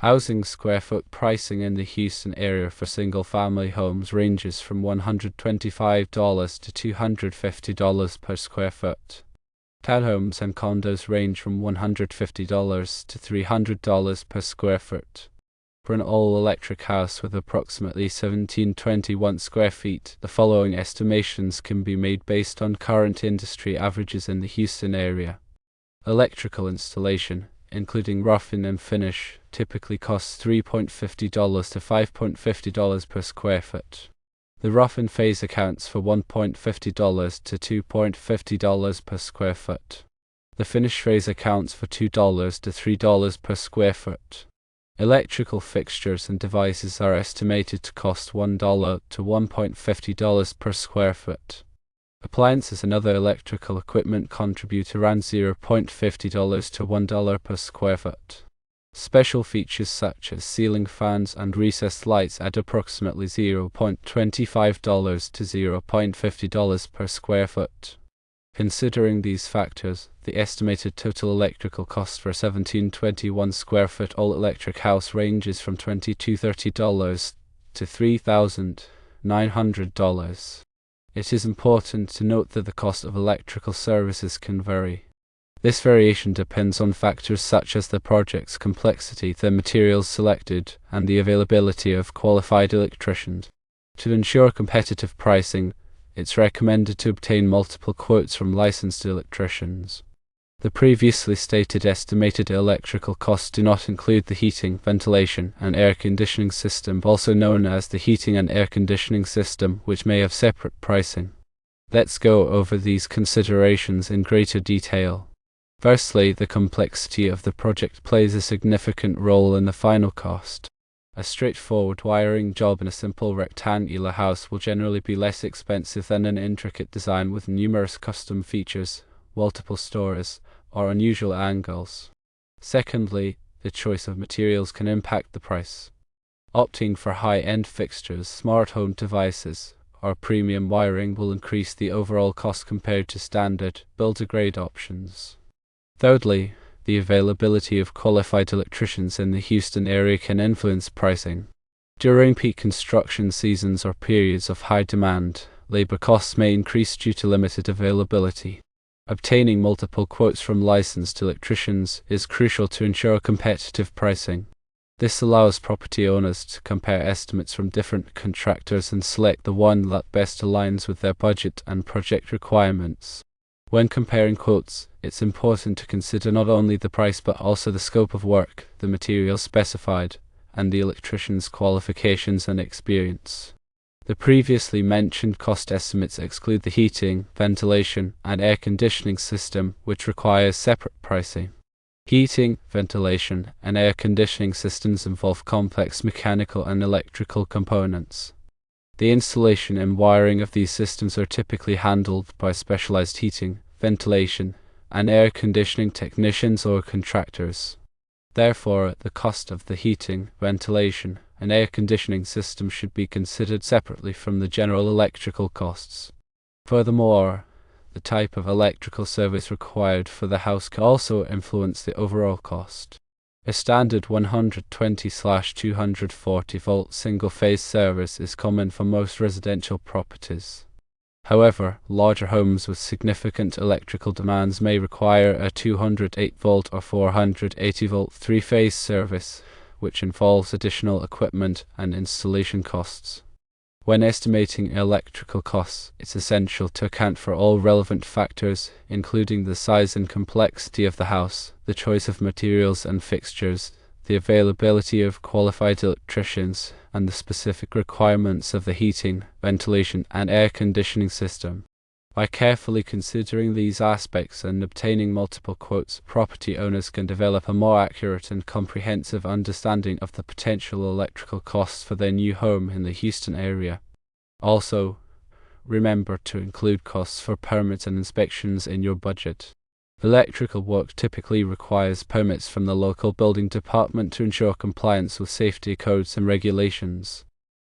Housing square foot pricing in the Houston area for single-family homes ranges from $125 to $250 per square foot. Townhomes and condos range from $150 to $300 per square foot. For an all-electric house with approximately 1721 square feet, the following estimations can be made based on current industry averages in the Houston area. Electrical installation, including rough-in and finish, typically costs $3.50 to $5.50 per square foot. The rough-in phase accounts for $1.50 to $2.50 per square foot. The finish phase accounts for $2 to $3 per square foot. Electrical fixtures and devices are estimated to cost $1 to $1.50 per square foot. Appliances and other electrical equipment contribute around $0.50 to $1 per square foot. Special features such as ceiling fans and recessed lights add approximately $0.25 to $0.50 per square foot. Considering these factors, the estimated total electrical cost for a 1721 square foot all-electric house ranges from $2,230 to $3,900. It is important to note that the cost of electrical services can vary. This variation depends on factors such as the project's complexity, the materials selected, and the availability of qualified electricians. To ensure competitive pricing, it's recommended to obtain multiple quotes from licensed electricians. The previously stated estimated electrical costs do not include the heating, ventilation, and air conditioning system, also known as the heating and air conditioning system, which may have separate pricing. Let's go over these considerations in greater detail. Firstly, the complexity of the project plays a significant role in the final cost. A straightforward wiring job in a simple rectangular house will generally be less expensive than an intricate design with numerous custom features, multiple stories, or unusual angles. Secondly, the choice of materials can impact the price. Opting for high-end fixtures, smart home devices, or premium wiring will increase the overall cost compared to standard, builder-grade options. Thirdly, the availability of qualified electricians in the Houston area can influence pricing. During peak construction seasons or periods of high demand, labor costs may increase due to limited availability. Obtaining multiple quotes from licensed electricians is crucial to ensure competitive pricing. This allows property owners to compare estimates from different contractors and select the one that best aligns with their budget and project requirements. When comparing quotes, it's important to consider not only the price but also the scope of work, the materials specified, and the electrician's qualifications and experience. The previously mentioned cost estimates exclude the heating, ventilation, and air conditioning system, which requires separate pricing. Heating, ventilation, and air conditioning systems involve complex mechanical and electrical components. The installation and wiring of these systems are typically handled by specialized heating, ventilation, and air conditioning technicians or contractors. Therefore, the cost of the heating, ventilation, and air conditioning system should be considered separately from the general electrical costs. Furthermore, the type of electrical service required for the house can also influence the overall cost. A standard 120/240 volt single-phase service is common for most residential properties. However, larger homes with significant electrical demands may require a 208 volt or 480 volt three-phase service, which involves additional equipment and installation costs. When estimating electrical costs, it's essential to account for all relevant factors, including the size and complexity of the house, the choice of materials and fixtures, the availability of qualified electricians, and the specific requirements of the heating, ventilation, and air conditioning system. By carefully considering these aspects and obtaining multiple quotes, property owners can develop a more accurate and comprehensive understanding of the potential electrical costs for their new home in the Houston area. Also, remember to include costs for permits and inspections in your budget. Electrical work typically requires permits from the local building department to ensure compliance with safety codes and regulations.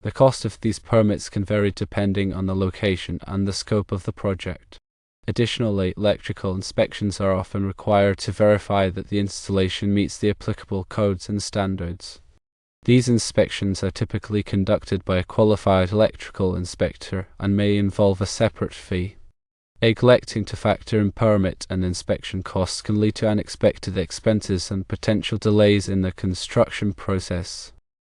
The cost of these permits can vary depending on the location and the scope of the project. Additionally, electrical inspections are often required to verify that the installation meets the applicable codes and standards. These inspections are typically conducted by a qualified electrical inspector and may involve a separate fee. Neglecting to factor in permit and inspection costs can lead to unexpected expenses and potential delays in the construction process.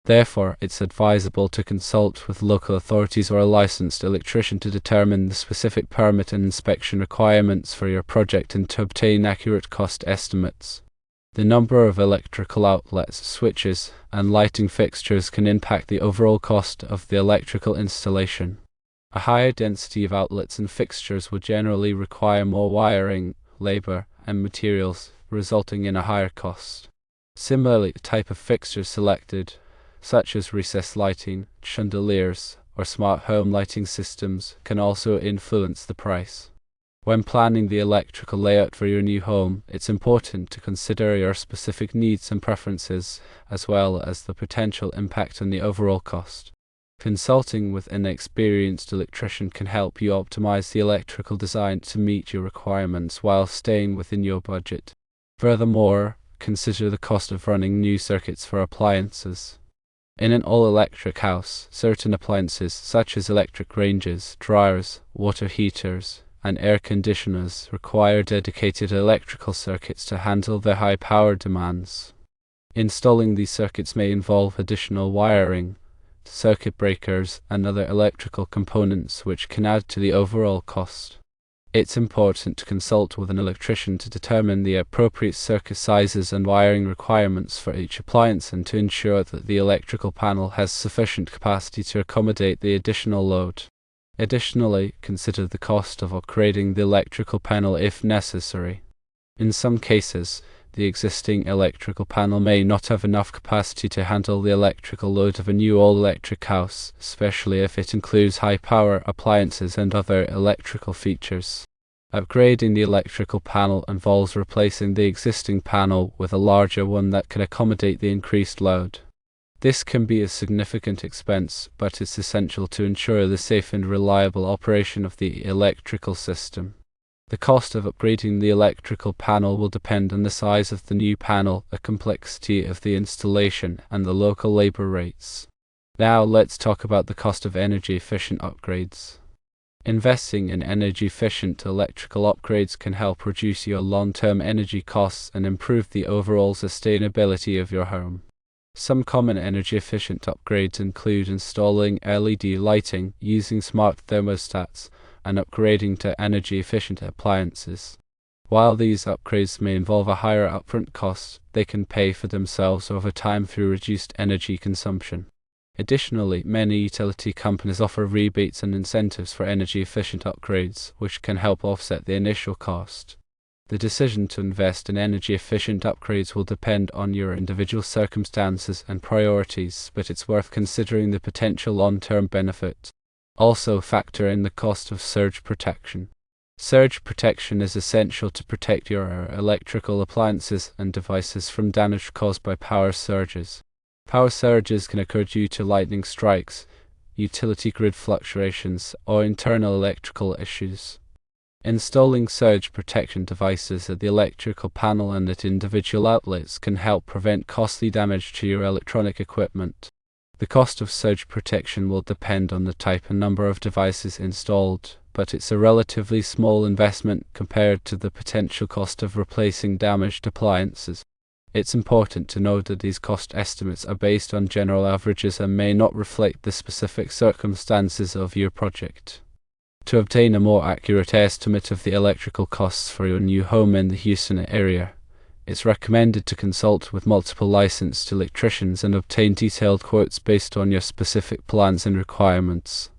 Therefore, it's advisable to consult with local authorities or a licensed electrician to determine the specific permit and inspection requirements for your project and to obtain accurate cost estimates. The number of electrical outlets, switches, and lighting fixtures can impact the overall cost of the electrical installation. A higher density of outlets and fixtures will generally require more wiring, labor, and materials, resulting in a higher cost. Similarly, the type of fixtures selected, such as recessed lighting, chandeliers, or smart home lighting systems, can also influence the price. When planning the electrical layout for your new home, it's important to consider your specific needs and preferences, as well as the potential impact on the overall cost. Consulting with an experienced electrician can help you optimize the electrical design to meet your requirements while staying within your budget. Furthermore, consider the cost of running new circuits for appliances. In an all-electric house, certain appliances such as electric ranges, dryers, water heaters, and air conditioners require dedicated electrical circuits to handle their high power demands. Installing these circuits may involve additional wiring, circuit breakers, and other electrical components which can add to the overall cost. It's important to consult with an electrician to determine the appropriate circuit sizes and wiring requirements for each appliance and to ensure that the electrical panel has sufficient capacity to accommodate the additional load. Additionally, consider the cost of upgrading the electrical panel if necessary. In some cases, the existing electrical panel may not have enough capacity to handle the electrical load of a new all-electric house, especially if it includes high-power appliances and other electrical features. Upgrading the electrical panel involves replacing the existing panel with a larger one that can accommodate the increased load. This can be a significant expense, but it's essential to ensure the safe and reliable operation of the electrical system. The cost of upgrading the electrical panel will depend on the size of the new panel, the complexity of the installation, and the local labor rates. Now let's talk about the cost of energy-efficient upgrades. Investing in energy-efficient electrical upgrades can help reduce your long-term energy costs and improve the overall sustainability of your home. Some common energy-efficient upgrades include installing LED lighting, using smart thermostats, and upgrading to energy-efficient appliances. While these upgrades may involve a higher upfront cost, they can pay for themselves over time through reduced energy consumption. Additionally, many utility companies offer rebates and incentives for energy-efficient upgrades, which can help offset the initial cost. The decision to invest in energy-efficient upgrades will depend on your individual circumstances and priorities, but it's worth considering the potential long-term benefit. Also factor in the cost of surge protection. Surge protection is essential to protect your electrical appliances and devices from damage caused by power surges. Power surges can occur due to lightning strikes, utility grid fluctuations, or internal electrical issues. Installing surge protection devices at the electrical panel and at individual outlets can help prevent costly damage to your electronic equipment. The cost of surge protection will depend on the type and number of devices installed, but it's a relatively small investment compared to the potential cost of replacing damaged appliances. It's important to note that these cost estimates are based on general averages and may not reflect the specific circumstances of your project. To obtain a more accurate estimate of the electrical costs for your new home in the Houston area, it's recommended to consult with multiple licensed electricians and obtain detailed quotes based on your specific plans and requirements.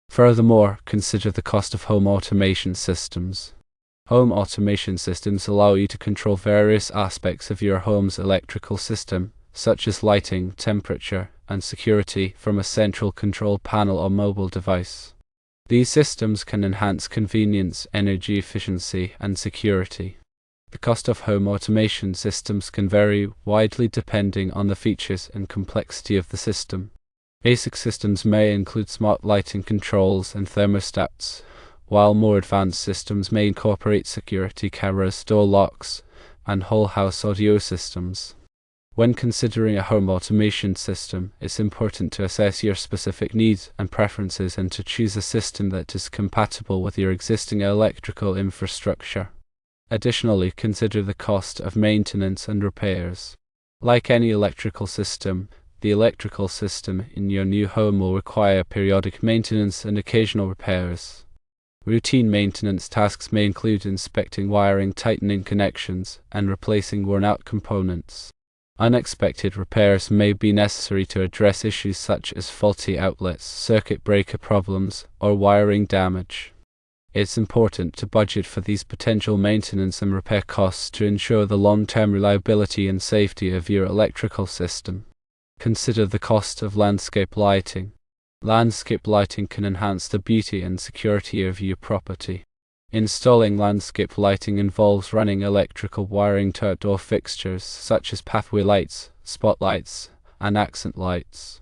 Furthermore, consider the cost of home automation systems. Home automation systems allow you to control various aspects of your home's electrical system, such as lighting, temperature, and security, from a central control panel or mobile device. These systems can enhance convenience, energy efficiency, and security. The cost of home automation systems can vary widely depending on the features and complexity of the system. Basic systems may include smart lighting controls and thermostats, while more advanced systems may incorporate security cameras, door locks, and whole-house audio systems. When considering a home automation system, it's important to assess your specific needs and preferences and to choose a system that is compatible with your existing electrical infrastructure. Additionally, consider the cost of maintenance and repairs. Like any electrical system, the electrical system in your new home will require periodic maintenance and occasional repairs. Routine maintenance tasks may include inspecting wiring, tightening connections, and replacing worn-out components. Unexpected repairs may be necessary to address issues such as faulty outlets, circuit breaker problems, or wiring damage. It's important to budget for these potential maintenance and repair costs to ensure the long-term reliability and safety of your electrical system. Consider the cost of landscape lighting. Landscape lighting can enhance the beauty and security of your property. Installing landscape lighting involves running electrical wiring to outdoor fixtures such as pathway lights, spotlights, and accent lights.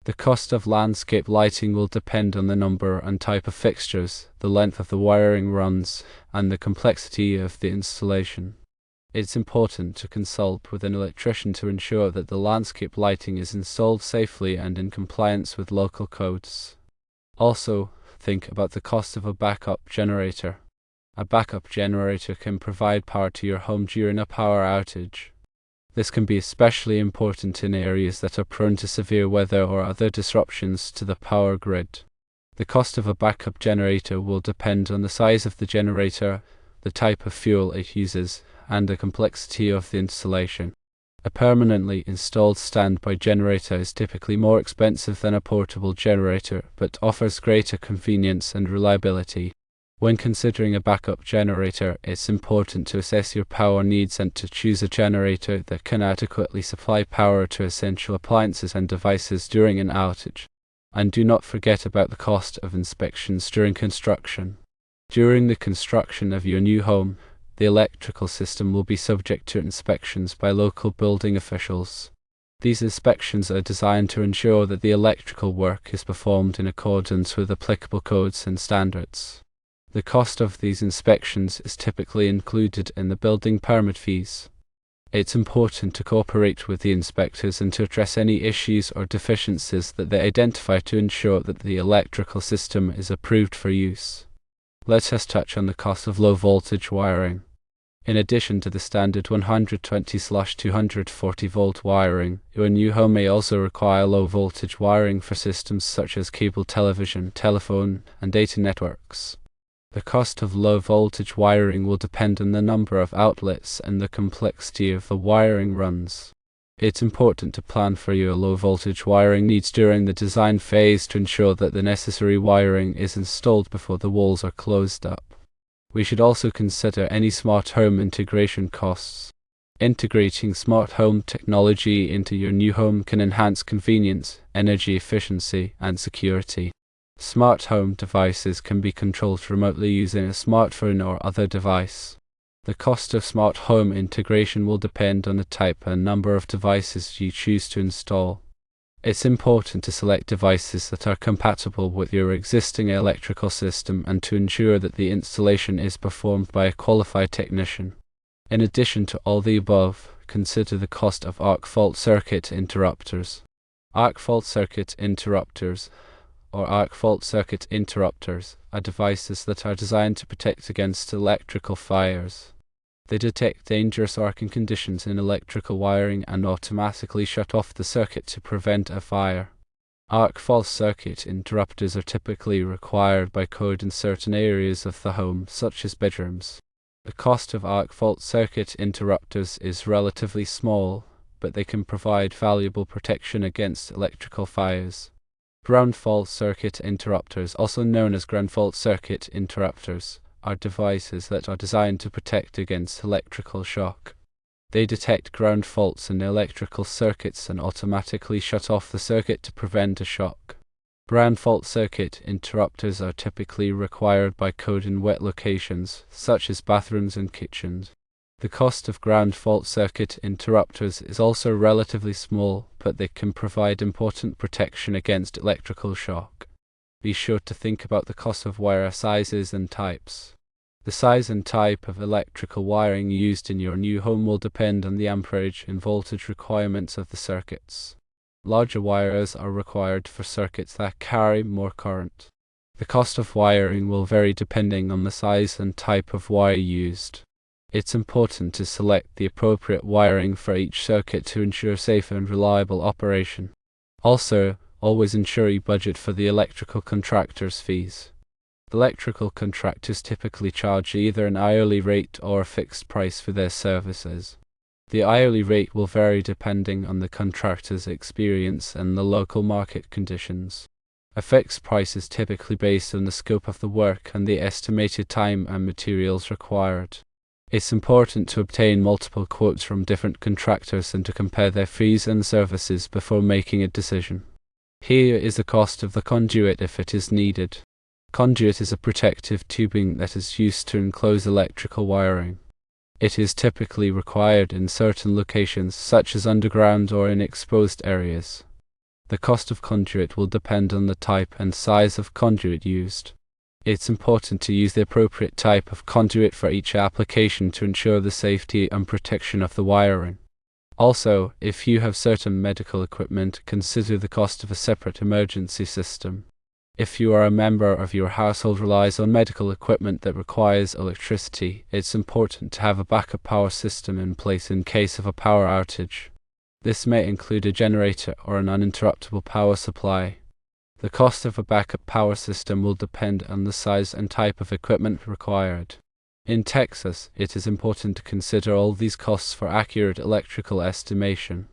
The cost of landscape lighting will depend on the number and type of fixtures, the length of the wiring runs, and the complexity of the installation. It's important to consult with an electrician to ensure that the landscape lighting is installed safely and in compliance with local codes. Also, think about the cost of a backup generator. A backup generator can provide power to your home during a power outage. This can be especially important in areas that are prone to severe weather or other disruptions to the power grid. The cost of a backup generator will depend on the size of the generator, the type of fuel it uses, and the complexity of the installation. A permanently installed standby generator is typically more expensive than a portable generator, but offers greater convenience and reliability. When considering a backup generator, it's important to assess your power needs and to choose a generator that can adequately supply power to essential appliances and devices during an outage. And do not forget about the cost of inspections during construction. During the construction of your new home, the electrical system will be subject to inspections by local building officials. These inspections are designed to ensure that the electrical work is performed in accordance with applicable codes and standards. The cost of these inspections is typically included in the building permit fees. It's important to cooperate with the inspectors and to address any issues or deficiencies that they identify to ensure that the electrical system is approved for use. Let us touch on the cost of low-voltage wiring. In addition to the standard 120/240 volt wiring, your new home may also require low-voltage wiring for systems such as cable television, telephone, and data networks. The cost of low-voltage wiring will depend on the number of outlets and the complexity of the wiring runs. It's important to plan for your low-voltage wiring needs during the design phase to ensure that the necessary wiring is installed before the walls are closed up. We should also consider any smart home integration costs. Integrating smart home technology into your new home can enhance convenience, energy efficiency, and security. Smart home devices can be controlled remotely using a smartphone or other device. The cost of smart home integration will depend on the type and number of devices you choose to install. It's important to select devices that are compatible with your existing electrical system and to ensure that the installation is performed by a qualified technician. In addition to all the above, consider the cost of arc fault circuit interrupters. Arc fault circuit interrupters are devices that are designed to protect against electrical fires. They detect dangerous arcing conditions in electrical wiring and automatically shut off the circuit to prevent a fire. Arc fault circuit interrupters are typically required by code in certain areas of the home, such as bedrooms. The cost of arc fault circuit interrupters is relatively small, but they can provide valuable protection against electrical fires. Ground fault circuit interrupters, also known as ground fault circuit interrupters, are devices that are designed to protect against electrical shock. They detect ground faults in electrical circuits and automatically shut off the circuit to prevent a shock. Ground fault circuit interrupters are typically required by code in wet locations, such as bathrooms and kitchens. The cost of ground fault circuit interrupters is also relatively small, but they can provide important protection against electrical shock. Be sure to think about the cost of wire sizes and types. The size and type of electrical wiring used in your new home will depend on the amperage and voltage requirements of the circuits. Larger wires are required for circuits that carry more current. The cost of wiring will vary depending on the size and type of wire used. It's important to select the appropriate wiring for each circuit to ensure safe and reliable operation. Also, always ensure you budget for the electrical contractor's fees. Electrical contractors typically charge either an hourly rate or a fixed price for their services. The hourly rate will vary depending on the contractor's experience and the local market conditions. A fixed price is typically based on the scope of the work and the estimated time and materials required. It's important to obtain multiple quotes from different contractors and to compare their fees and services before making a decision. Here is the cost of the conduit if it is needed. Conduit is a protective tubing that is used to enclose electrical wiring. It is typically required in certain locations such as underground or in exposed areas. The cost of conduit will depend on the type and size of conduit used. It's important to use the appropriate type of conduit for each application to ensure the safety and protection of the wiring. Also, if you have certain medical equipment, consider the cost of a separate emergency system. If you are a member of your household relies on medical equipment that requires electricity, it's important to have a backup power system in place in case of a power outage. This may include a generator or an uninterruptible power supply. The cost of a backup power system will depend on the size and type of equipment required. In Texas, it is important to consider all these costs for accurate electrical estimation.